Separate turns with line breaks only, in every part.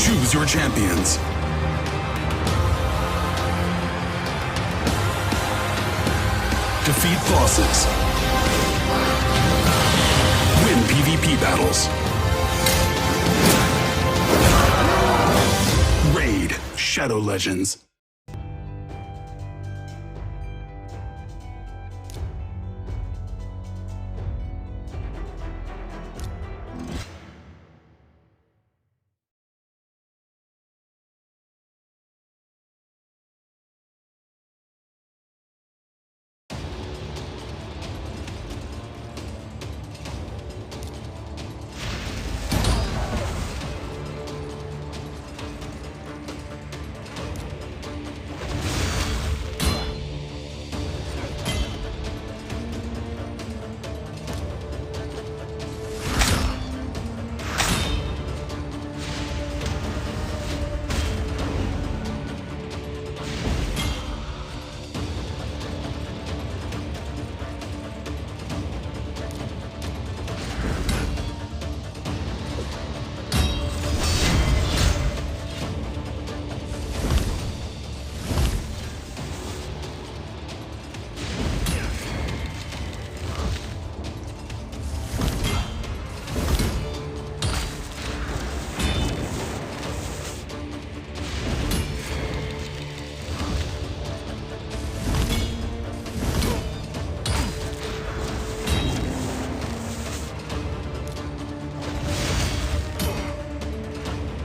Choose your champions. Defeat bosses. Win PvP battles. Raid Shadow Legends.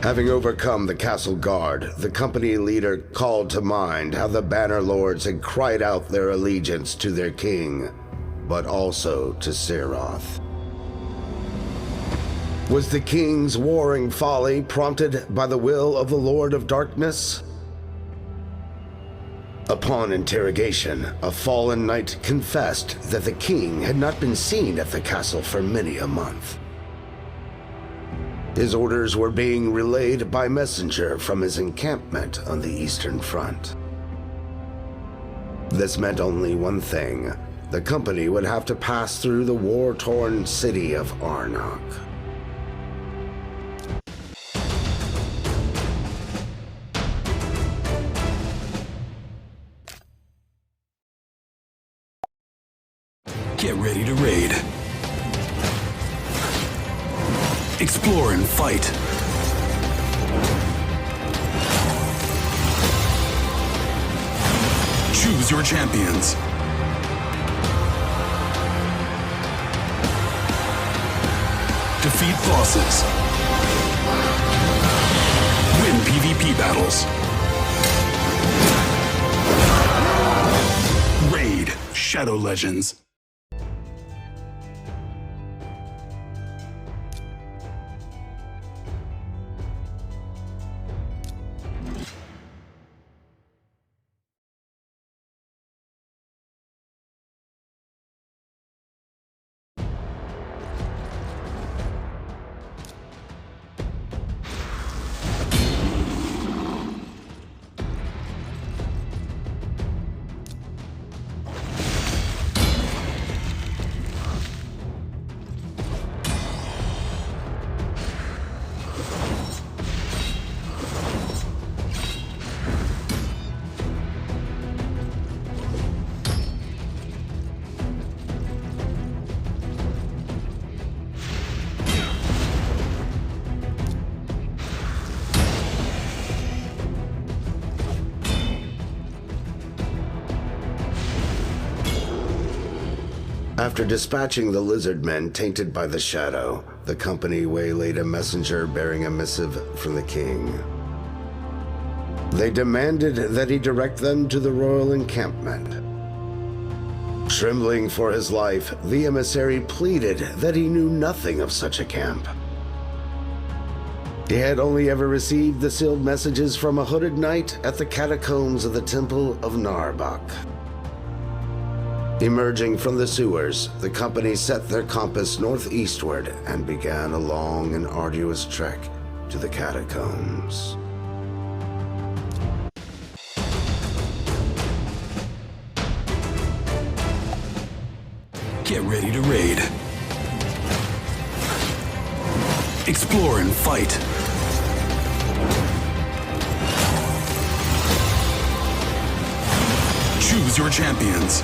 Having overcome the castle guard, the company leader called to mind how the Banner Lords had cried out their allegiance to their king, but also to Seroth. Was the king's warring folly prompted by the will of the Lord of Darkness? Upon interrogation, a fallen knight confessed that the king had not been seen at the castle for many a month. His orders were being relayed by messenger from his encampment on the Eastern Front. This meant only one thing. The company would have to pass through the war-torn city of Arnoc.
Get ready to raid. Explore and fight. Choose your champions. Defeat bosses. Win PvP battles. Raid Shadow Legends.
After dispatching the lizard men tainted by the shadow, the company waylaid a messenger bearing a missive from the king. They demanded that he direct them to the royal encampment. Trembling for his life, the emissary pleaded that he knew nothing of such a camp. He had only ever received the sealed messages from a hooded knight at the catacombs of the Temple of Narbuk. Emerging from the sewers, the company set their compass northeastward and began a long and arduous trek to the catacombs.
Get ready to raid. Explore and fight. Choose your champions.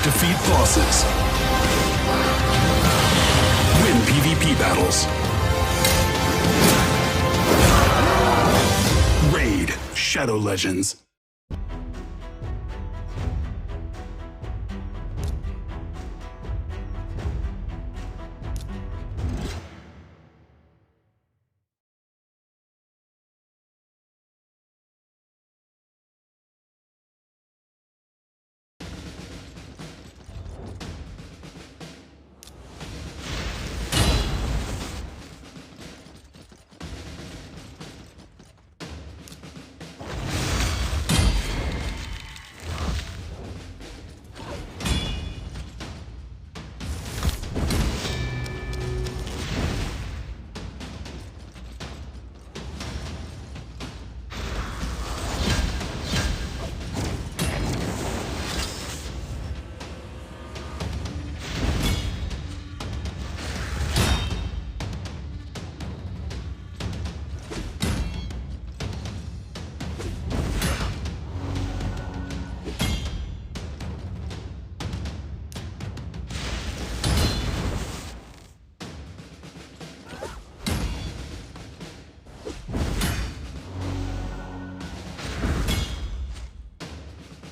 Defeat bosses. Win PvP battles. Raid Shadow Legends.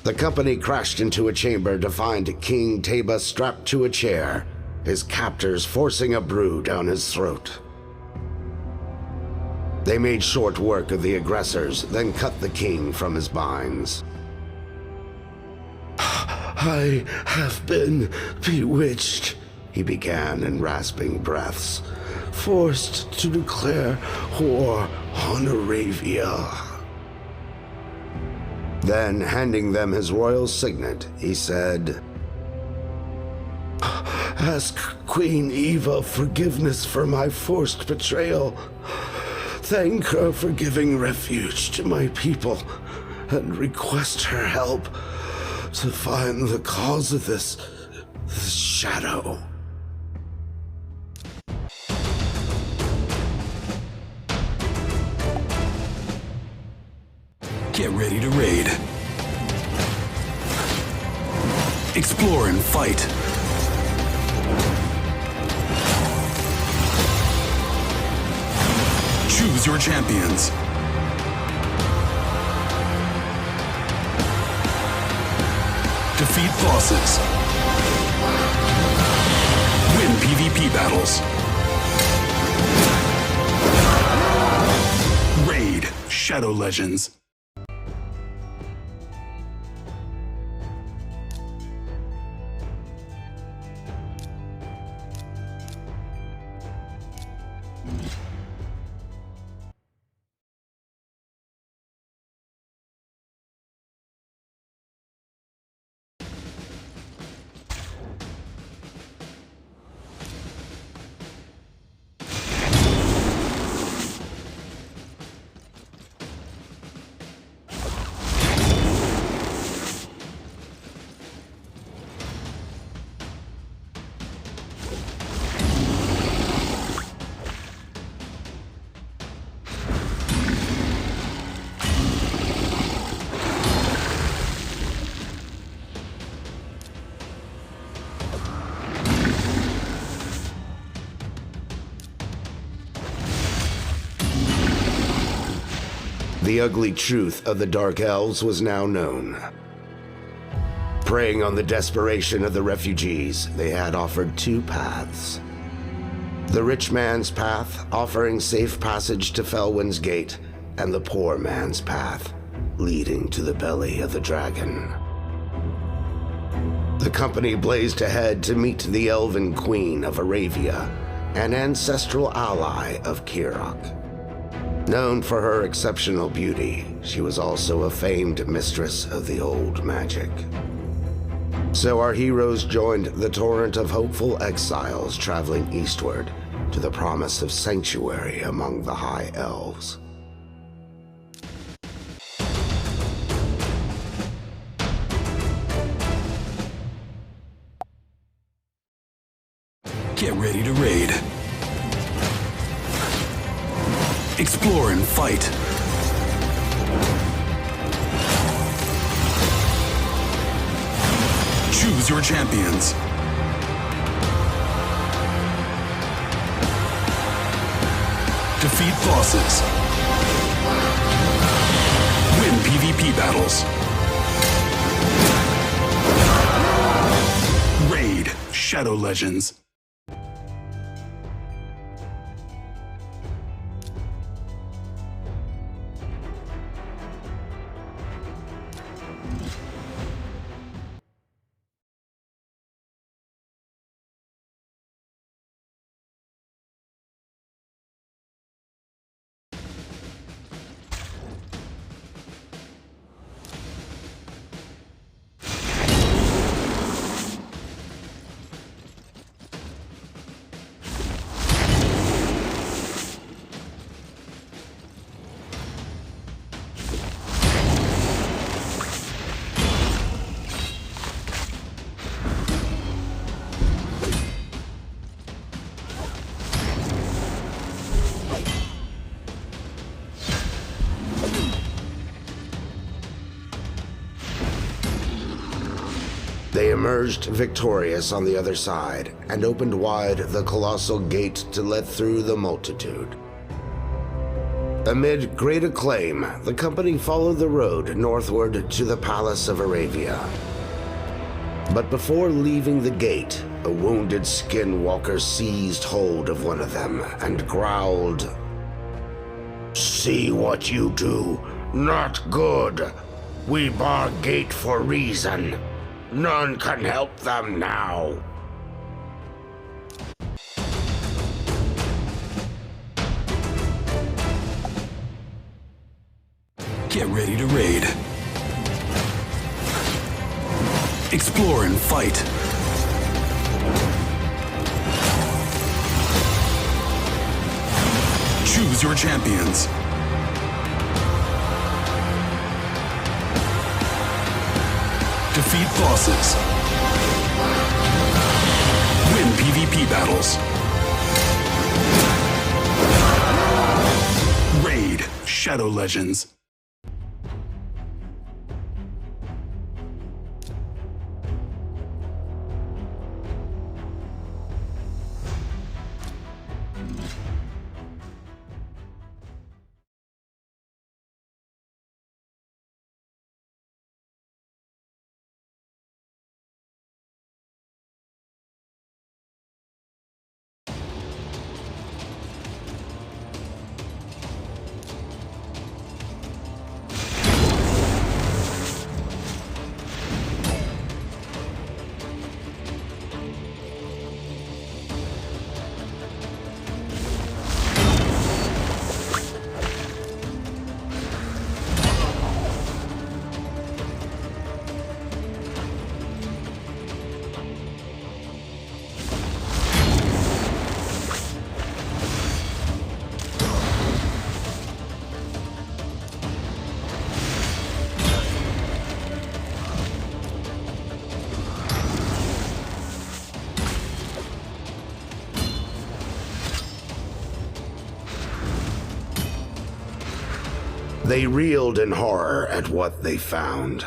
The company crashed into a chamber to find King Teba strapped to a chair, his captors forcing a brew down his throat. They made short work of the aggressors, then cut the king from his binds. "I have been bewitched," he began in rasping breaths, "forced to declare war on Aravia." Then, handing them his royal signet, he said, "Ask Queen Eva forgiveness for my forced betrayal. Thank her for giving refuge to my people, and request her help to find the cause of this shadow."
Get ready to raid. Explore and fight. Choose your champions. Defeat bosses. Win PvP battles. Raid Shadow Legends.
The ugly truth of the Dark Elves was now known. Preying on the desperation of the refugees, they had offered two paths. The rich man's path, offering safe passage to Felwin's Gate, and the poor man's path, leading to the belly of the dragon. The company blazed ahead to meet the Elven Queen of Aravia, an ancestral ally of Kaerok. Known for her exceptional beauty, she was also a famed mistress of the old magic. So our heroes joined the torrent of hopeful exiles traveling eastward to the promise of sanctuary among the High Elves.
Get ready to raid. Explore and fight. Choose your champions. Defeat bosses. Win PvP battles. Raid Shadow Legends.
They emerged victorious on the other side and opened wide the colossal gate to let through the multitude. Amid great acclaim, the company followed the road northward to the Palace of Aravia. But before leaving the gate, a wounded skinwalker seized hold of one of them and growled, "See what you do. Not good. We bar gate for reason. None can help them now."
Get ready to raid. Explore and fight. Choose your champions. Defeat bosses. Win PvP battles. Raid Shadow Legends.
They reeled in horror at what they found.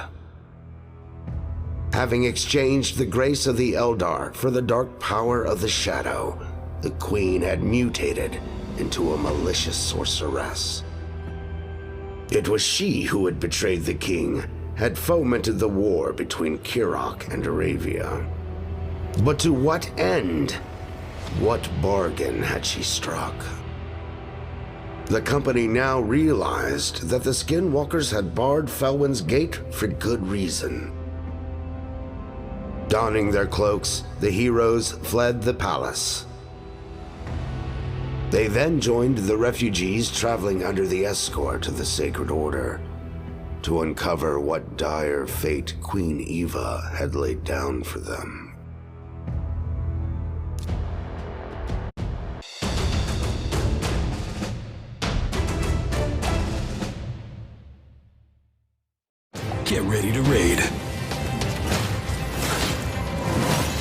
Having exchanged the grace of the Eldar for the dark power of the Shadow, the Queen had mutated into a malicious sorceress. It was she who had betrayed the king, had fomented the war between Kaerok and Aravia. But to what end? What bargain had she struck? The company now realized that the Skinwalkers had barred Felwin's gate for good reason. Donning their cloaks, the heroes fled the palace. They then joined the refugees traveling under the escort of the Sacred Order to uncover what dire fate Queen Eva had laid down for them.
Get ready to raid.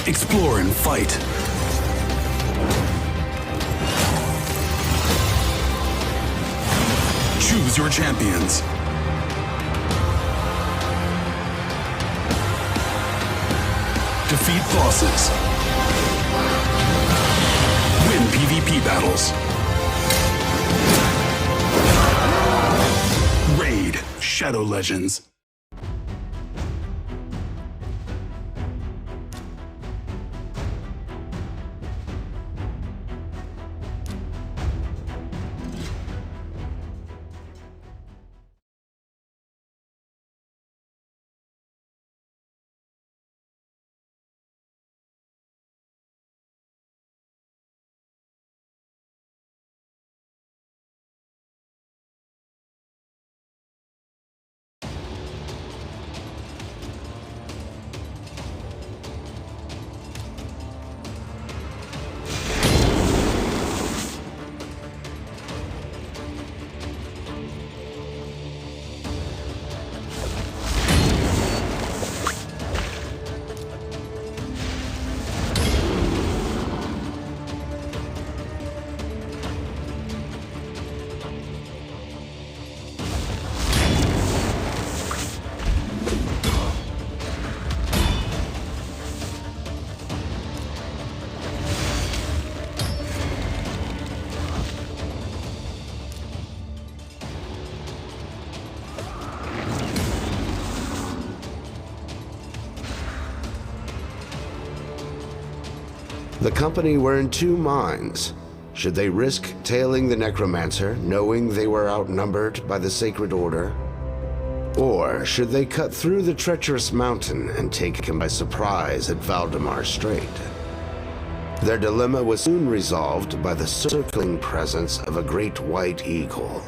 Explore and fight. Choose your champions. Defeat bosses. Win PvP battles. Raid Shadow Legends.
The company were in two minds. Should they risk tailing the necromancer, knowing they were outnumbered by the Sacred Order? Or should they cut through the treacherous mountain and take him by surprise at Valdemar Strait? Their dilemma was soon resolved by the circling presence of a great white eagle.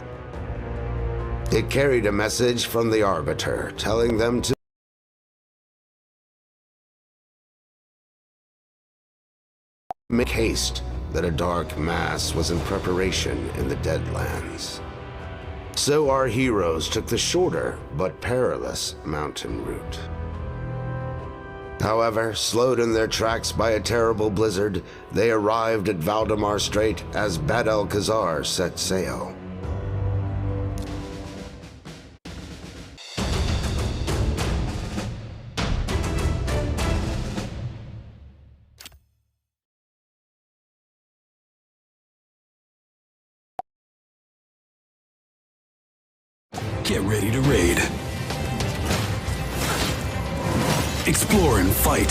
It carried a message from the Arbiter, telling them to make haste, that a dark mass was in preparation in the Deadlands. So our heroes took the shorter but perilous mountain route. However, slowed in their tracks by a terrible blizzard, they arrived at Valdemar Strait as Bad-el-Kazar set sail.
Get ready to raid. Explore and fight.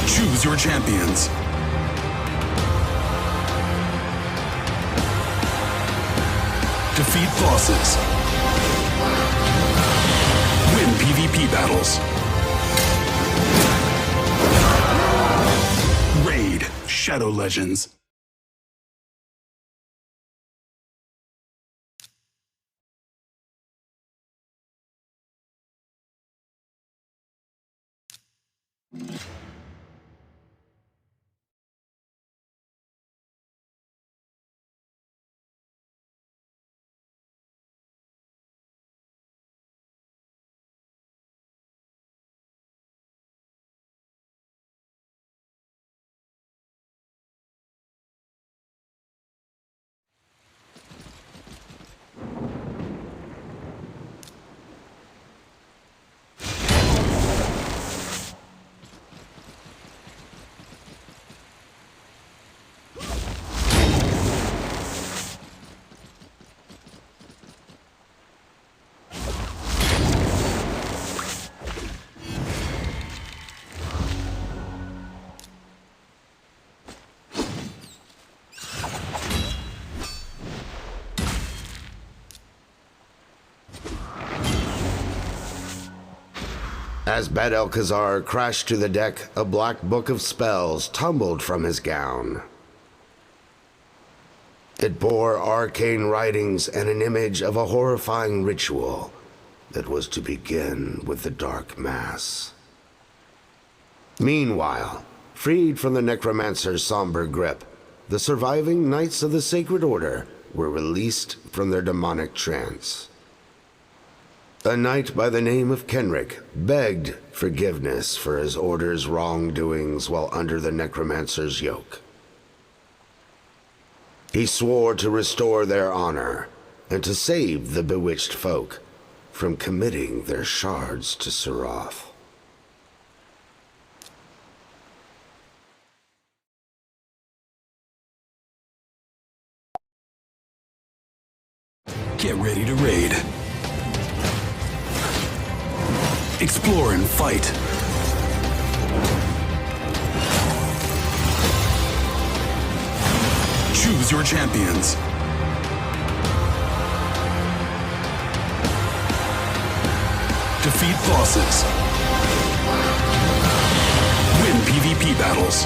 Choose your champions. Defeat bosses. Win PvP battles. Raid Shadow Legends.
As Bad-el-Kazar crashed to the deck, a black book of spells tumbled from his gown. It bore arcane writings and an image of a horrifying ritual that was to begin with the Dark Mass. Meanwhile, freed from the necromancer's somber grip, the surviving Knights of the Sacred Order were released from their demonic trance. A knight by the name of Kenric begged forgiveness for his order's wrongdoings while under the necromancer's yoke. He swore to restore their honor and to save the bewitched folk from committing their shards to Surath.
Get ready to raid. Explore and fight. Choose your champions. Defeat bosses. Win PvP battles.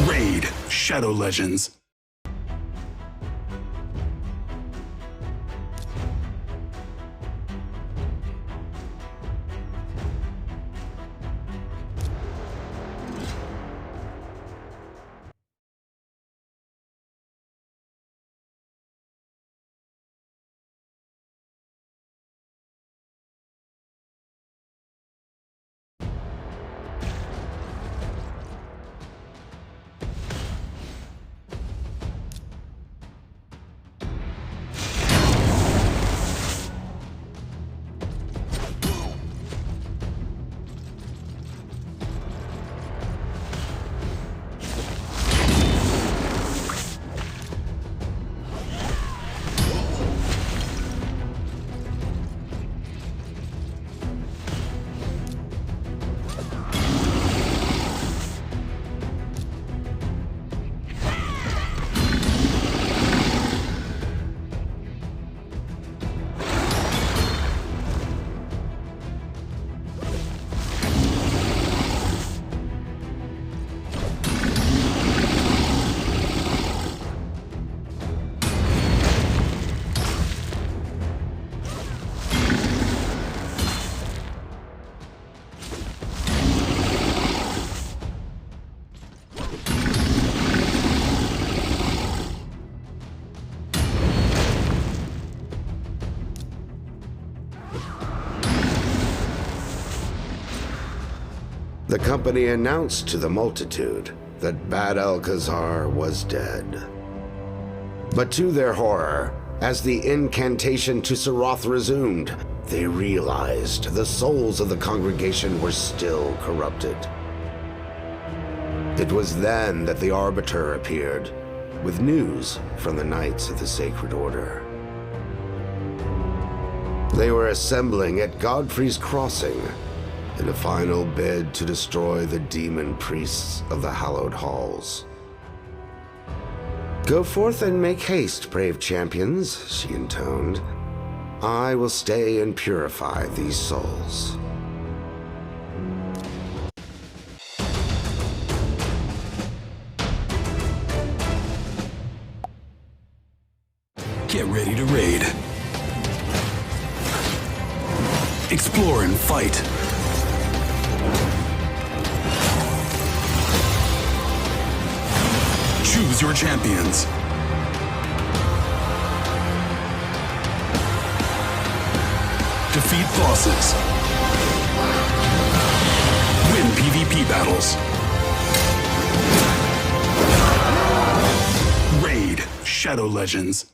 Raid Shadow Legends.
The company announced to the multitude that Bad-el-Kazar was dead. But to their horror, as the incantation to Surath resumed, they realized the souls of the congregation were still corrupted. It was then that the Arbiter appeared, with news from the Knights of the Sacred Order. They were assembling at Godfrey's Crossing in a final bid to destroy the demon priests of the hallowed halls. "Go forth and make haste, brave champions," she intoned. "I will stay and purify these souls."
Get ready to raid. Explore and fight. Choose your champions. Defeat bosses. Win PvP battles. Raid Shadow Legends.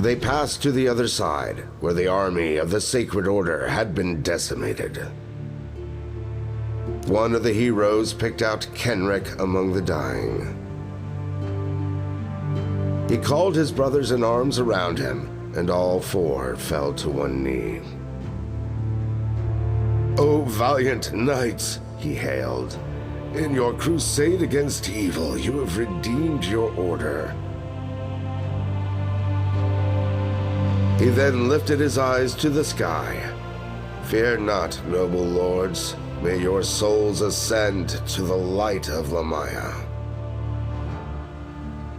They passed to the other side, where the army of the Sacred Order had been decimated. One of the heroes picked out Kenric among the dying. He called his brothers in arms around him, and all four fell to one knee. "O valiant knights," he hailed, "in your crusade against evil, you have redeemed your order." He then lifted his eyes to the sky. "Fear not, noble lords. May your souls ascend to the light of Lamaya."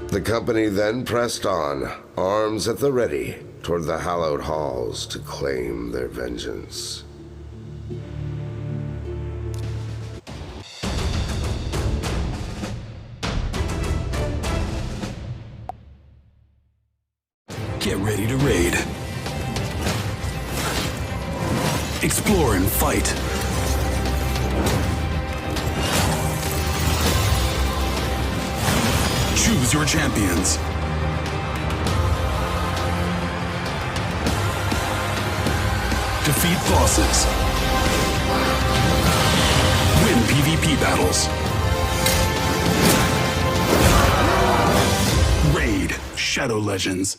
The company then pressed on, arms at the ready, toward the hallowed halls to claim their vengeance.
Get ready to raid. Explore and fight. Choose your champions. Defeat bosses. Win PvP battles. Raid Shadow Legends.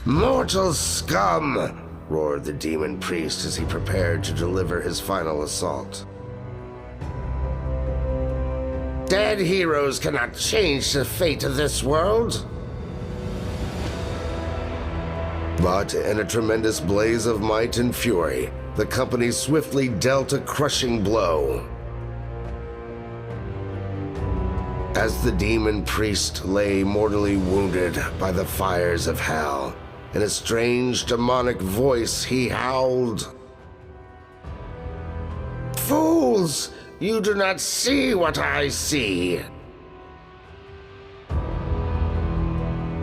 "Mortal scum!" roared the demon priest as he prepared to deliver his final assault. "Dead heroes cannot change the fate of this world." But in a tremendous blaze of might and fury, the company swiftly dealt a crushing blow. As the demon priest lay mortally wounded by the fires of hell, in a strange demonic voice he howled, "Fools! You do not see what I see!"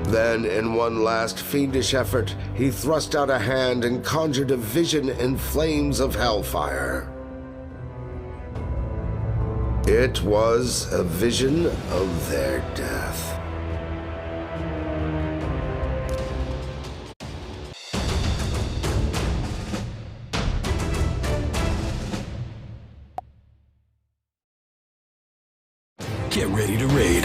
Then, in one last fiendish effort, he thrust out a hand and conjured a vision in flames of hellfire. It was a vision of their death.
Get ready to raid.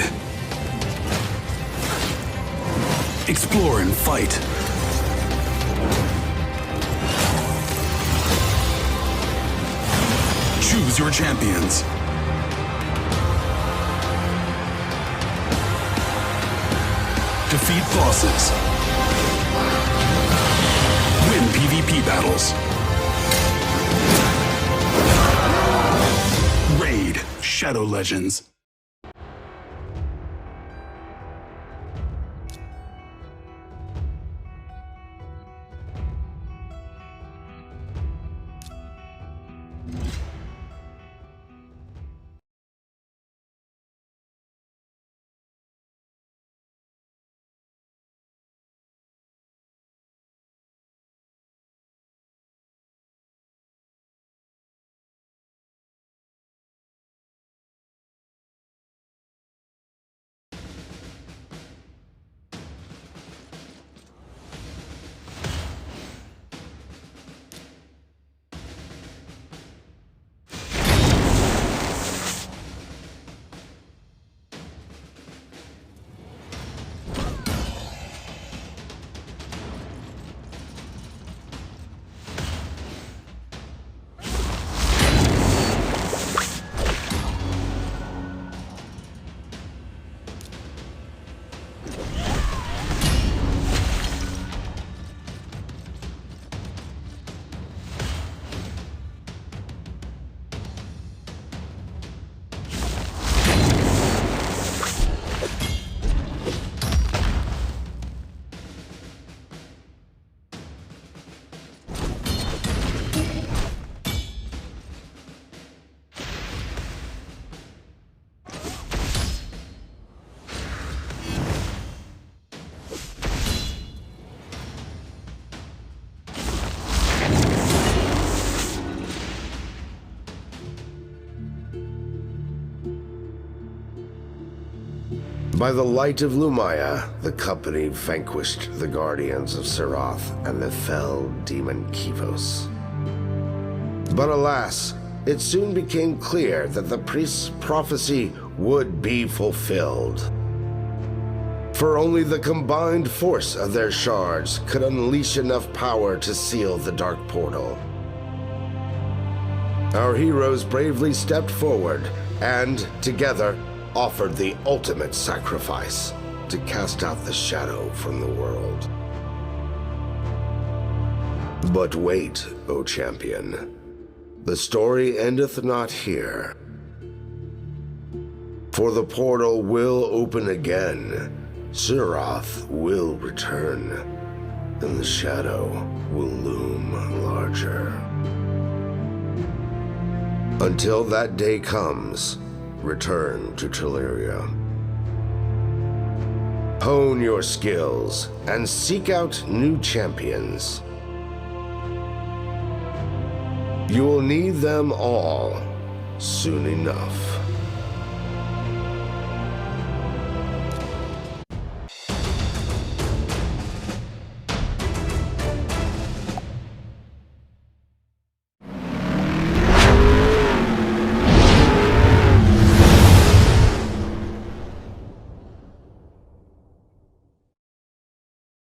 Explore and fight. Choose your champions. Defeat bosses. Win PvP battles. Raid Shadow Legends.
By the light of Lumaya, the company vanquished the guardians of Sirath and the fell demon Kivos. But alas, it soon became clear that the priest's prophecy would be fulfilled. For only the combined force of their shards could unleash enough power to seal the dark portal. Our heroes bravely stepped forward and, together, offered the ultimate sacrifice to cast out the shadow from the world. But wait, O champion. The story endeth not here. For the portal will open again, Sirath will return, and the shadow will loom larger. Until that day comes, return to Teleria. Hone your skills and seek out new champions. You will need them all soon enough.